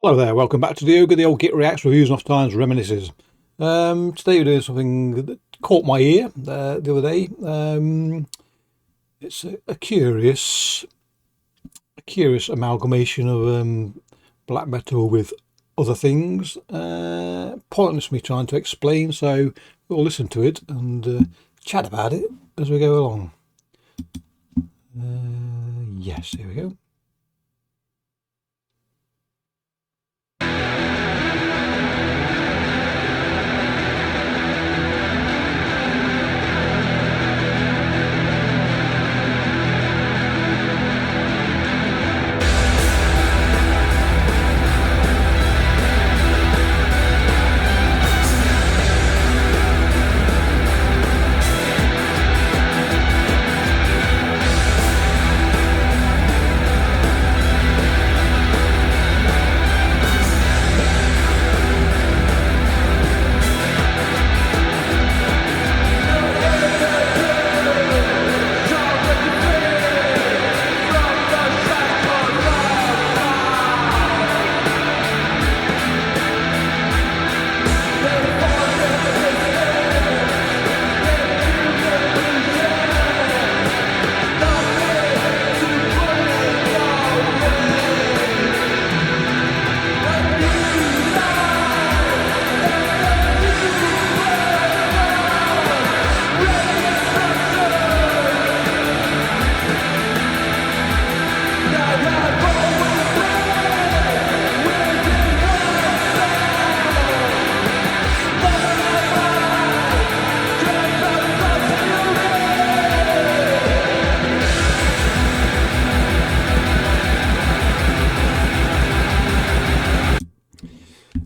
Hello there, welcome back to the Ogre, the old Git Reacts, Reviews and Oft-Times Reminisces. Today we're doing something that caught my ear the other day. It's a curious amalgamation of black metal with other things. Pointless me trying to explain, so we'll listen to it and chat about it as we go along. Yes, here we go.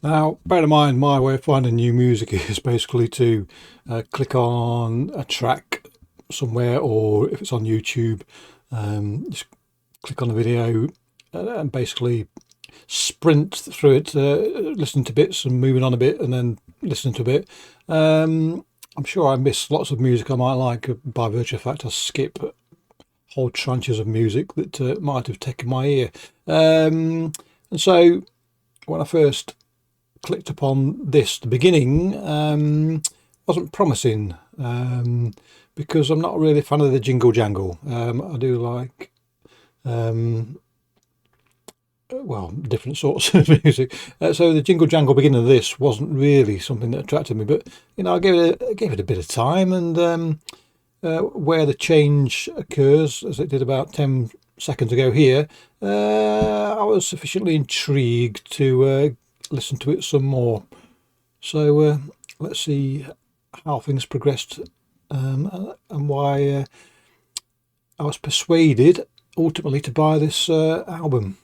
Now, bear in mind, my way of finding new music is basically to click on a track somewhere, or if it's on YouTube, just click on the video and basically sprint through it, listen to bits and moving on a bit and then listen to a bit. I'm sure I miss lots of music I might like by virtue of the fact I skip whole tranches of music that might have taken my ear. And so when I first clicked upon this, the beginning wasn't promising, because I'm not really a fan of the jingle jangle. I do like well, different sorts of music, so the jingle jangle beginning of this wasn't really something that attracted me, but you know, I gave it a bit of time, and where the change occurs, as it did about 10 seconds ago here, I was sufficiently intrigued to listen to it some more. So let's see how things progressed, and why I was persuaded ultimately to buy this album.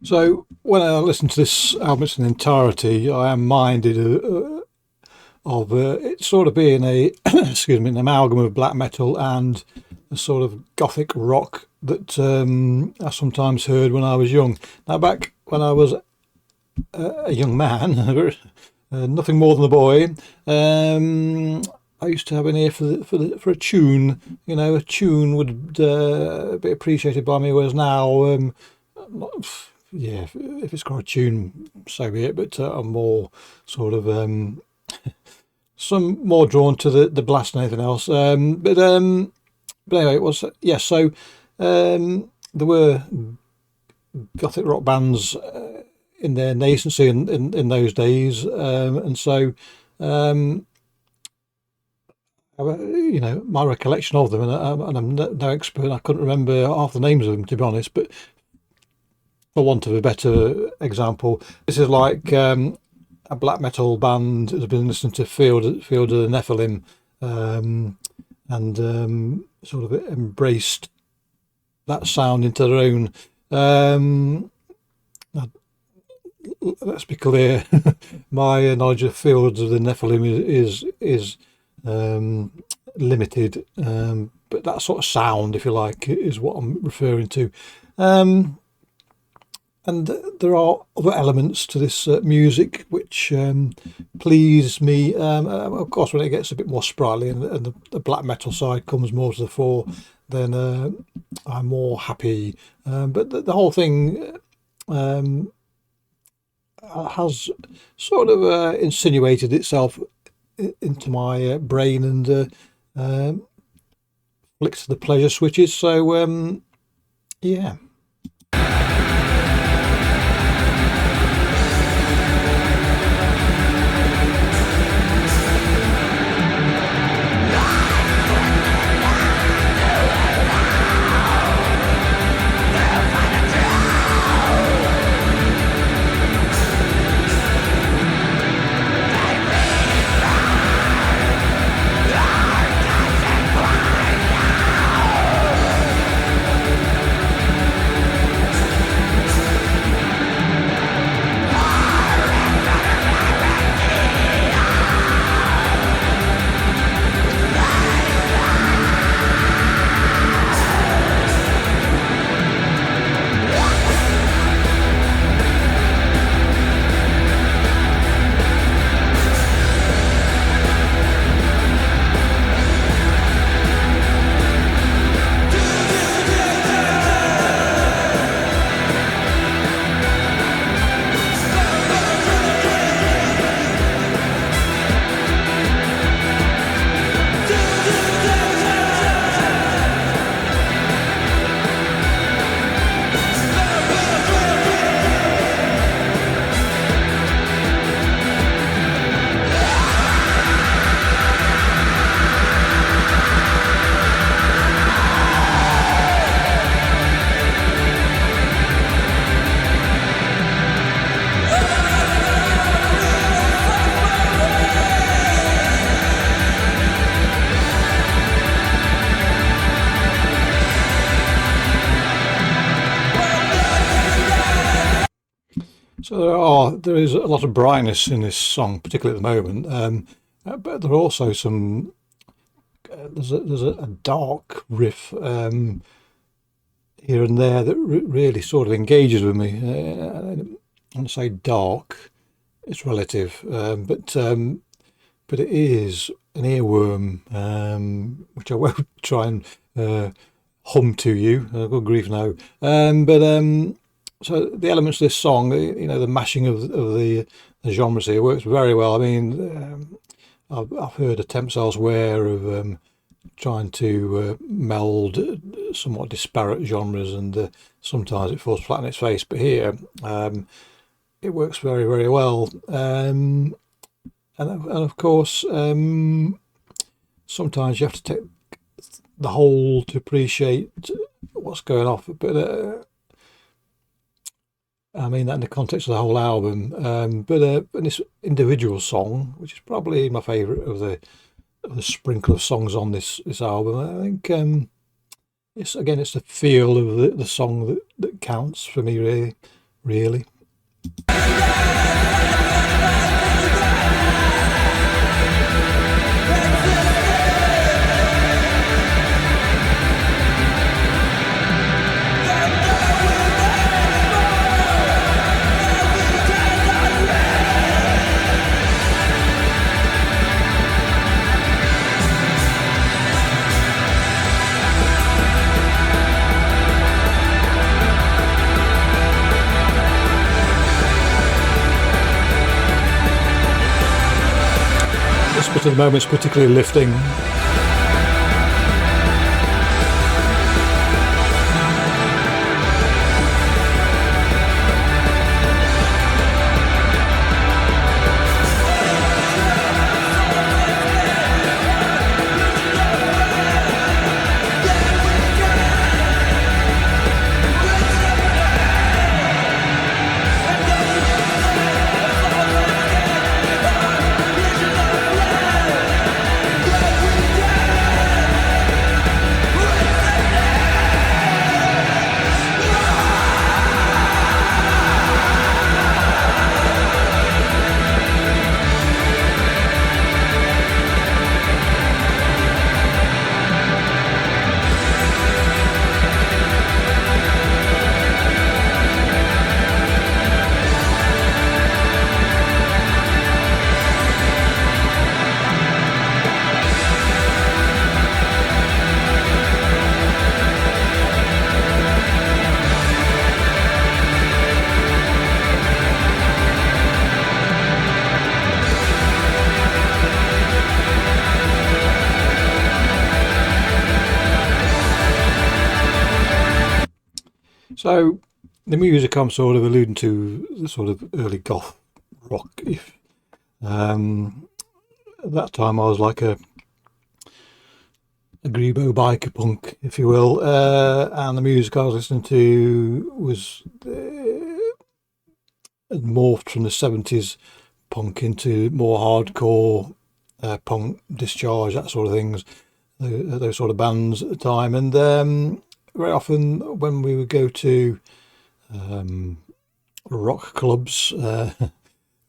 So when I listen to this album in its entirety, I am minded of it sort of being a excuse me, an amalgam of black metal and a sort of gothic rock that I sometimes heard when I was young. Now, back when I was a young man, nothing more than a boy, I used to have an ear for a tune. You know, a tune would be appreciated by me, whereas now, yeah, if it's got a tune, so be it. But I'm more sort of some more drawn to the blast than anything else. But anyway, it was yes. So there were gothic rock bands in their nascency in those days, and so. You know, my recollection of them, and I'm no expert. I couldn't remember half the names of them, to be honest. But for want of a better example, this is like a black metal band that has been listening to Field of the Nephilim, and sort of embraced that sound into their own. Let's be clear, my knowledge of Fields of the Nephilim is limited, but that sort of sound, if you like, is what I'm referring to. And there are other elements to this music which please me. Of course, when it gets a bit more sprightly and the black metal side comes more to the fore, then I'm more happy. But the whole thing has sort of insinuated itself into my brain and flicked the pleasure switches. So yeah. So there is a lot of brightness in this song, particularly at the moment. But there are also some. There's a dark riff here and there that really sort of engages with me. When I say dark, it's relative, but it is an earworm, which I won't try and hum to you. Good grief, no. So the elements of this song, you know, the mashing of the genres here works very well. I mean, I've heard attempts elsewhere of trying to meld somewhat disparate genres, and sometimes it falls flat on its face. But here, it works very, very well. And of course, sometimes you have to take the whole to appreciate what's going off. But I mean that in the context of the whole album. But this individual song, which is probably my favourite of the sprinkle of songs on this album, I think it's the feel of the song that counts for me, really. this bit at the moment is particularly lifting. So the music I'm sort of alluding to, the sort of early goth rock. At that time I was like a grebo biker punk, if you will, and the music I was listening to was morphed from the 70s punk into more hardcore punk, Discharge, that sort of things, those sort of bands at the time. And very often when we would go to rock clubs,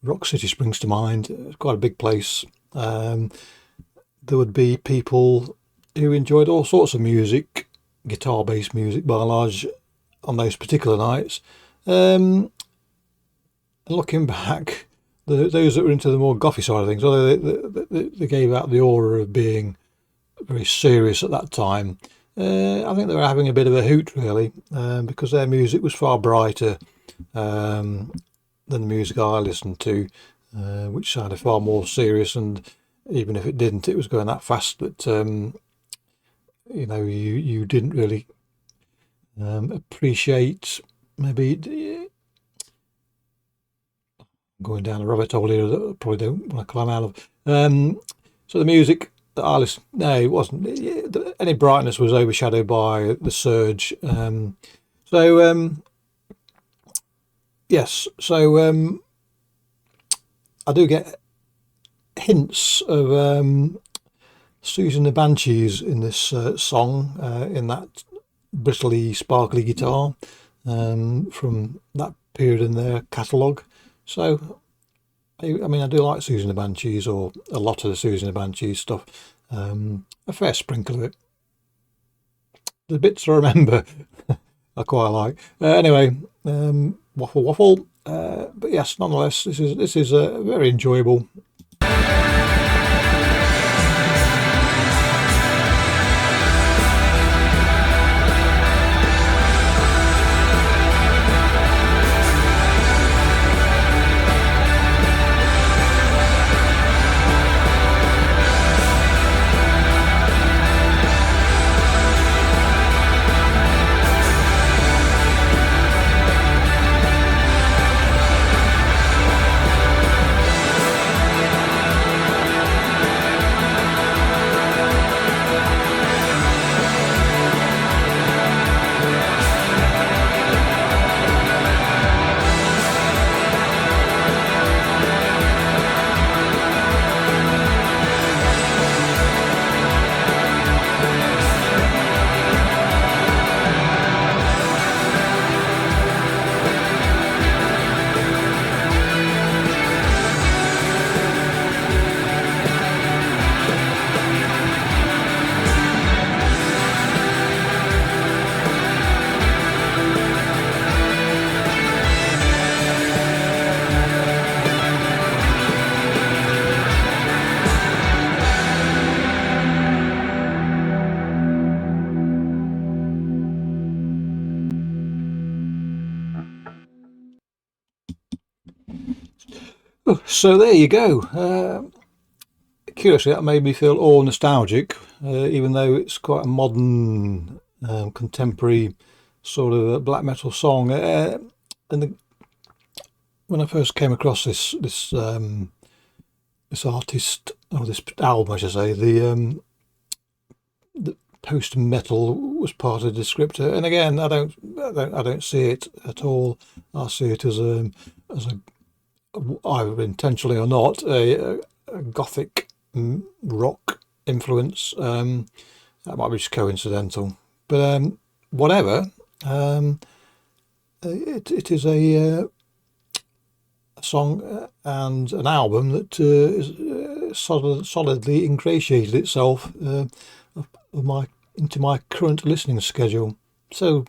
Rock City springs to mind. It's quite a big place. There would be people who enjoyed all sorts of music, guitar-based music by and large, on those particular nights. Looking back, those that were into the more gothy side of things, although they gave out the aura of being very serious at that time, I think they were having a bit of a hoot, really, because their music was far brighter than the music I listened to, which sounded far more serious. And even if it didn't, it was going that fast that you didn't really appreciate. Maybe going down a rabbit hole here that I probably don't want to climb out of. So the music that I listened, no, it wasn't. Any brightness was overshadowed by the surge. Yes, so I do get hints of Susan the Banshees in this song, in that bristly, sparkly guitar from that period in their catalogue. So, I mean, I do like Susan the Banshees, or a lot of the Susan the Banshees stuff. A fair sprinkle of it. The bits I remember, I quite like. Anyway, waffle. But yes, nonetheless, this is very enjoyable. So there you go. curiously, that made me feel all nostalgic, even though it's quite a modern, contemporary sort of a black metal song. And when I first came across this artist, or this album, I should say, the post metal was part of the descriptor. And again, I don't see it at all. I see it as a either intentionally or not, a gothic rock influence. That might be just coincidental, but whatever. It is a song and an album that is solidly ingratiated itself into my current listening schedule. So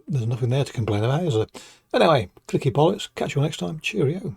there's nothing there to complain about, is there? Anyway, clicky pollets. Catch you next time. Cheerio.